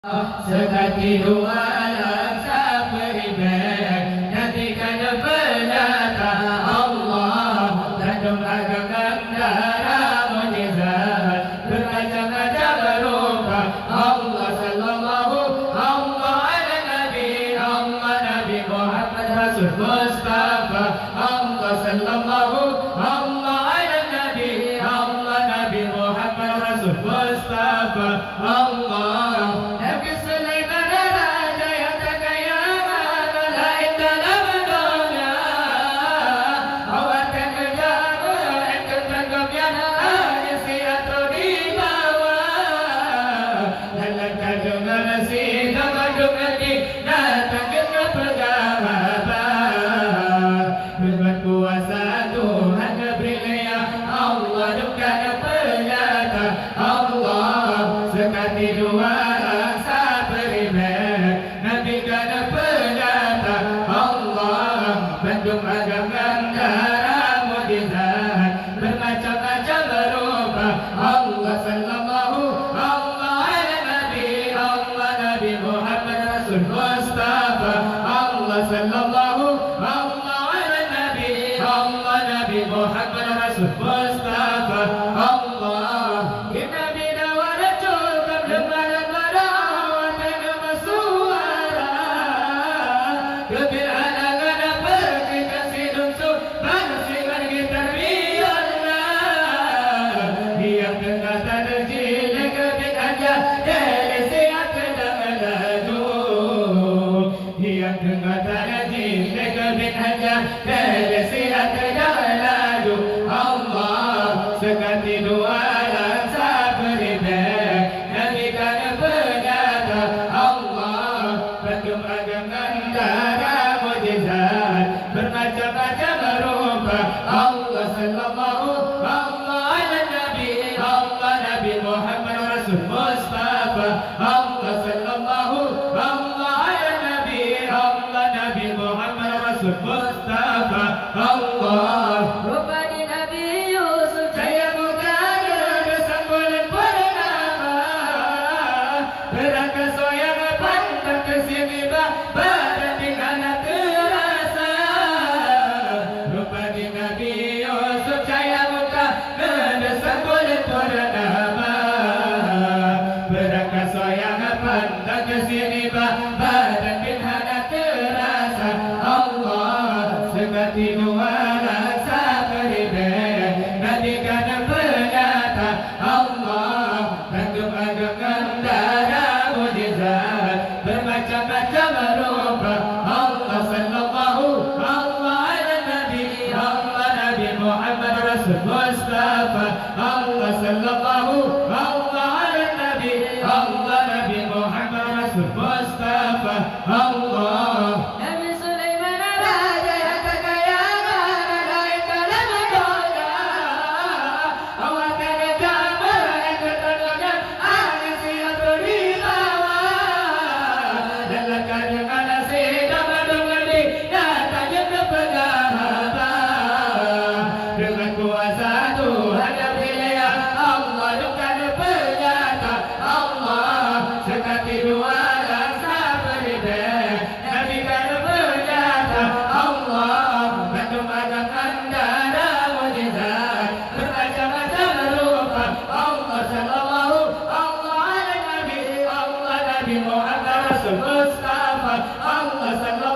Sekati dua laksa beribadah nantikan penata Allah dan agama darah mujizat bermacam-macam rupa Allah sallallahu Allah ala Nabi Allah Nabi Muhammad Rasul Mustafa Allah sallallahu Allah ala Nabi Allah Nabi Muhammad Rasul Mustafa Allah bermacam-macam rupa Allah sallallahu Allah ala Nabi Allah Nabi Muhammad Rasul Mustafa Allah sallallahu Allah ala Nabi Allah Nabi Muhammad Rasul Mustafa Allah kita bina warajul kabdemaran barawat agama suara kebir anak-anak pergi kasih dungsu bangsingan gitar sekati dua laksa beribadah nabikan penata Allah bagum agama darah mujizat bermacam-macam rupa Allah sallallahu Allah ala Nabi Allah Nabi Muhammad Rasul Mustafa Allah sallallahu Allah ala Nabi Allah Nabi Muhammad Rasul Mustafa Allah rupani Nabi Yusuf jaya bukan bersangkulan purnama berangkat soyang pantang kesini badan dikana terasa rupani Nabi Yusuf jaya bukan bersangkulan purnama berangkat soyang pantang kesini badan dikana terasa Allah sekati dua laksa beribadah nantikan penata Allah bagum agama darah mujizat bermacam-macam rupa Allah sallallahu Allah ala Nabi Allah Nabi Muhammad Rasul Mustafa Allah sallallahu Allah ala Nabi Allah Nabi Muhammad Rasul Mustafa Allah Muhammad Rasul Mustafa Allah sallallahu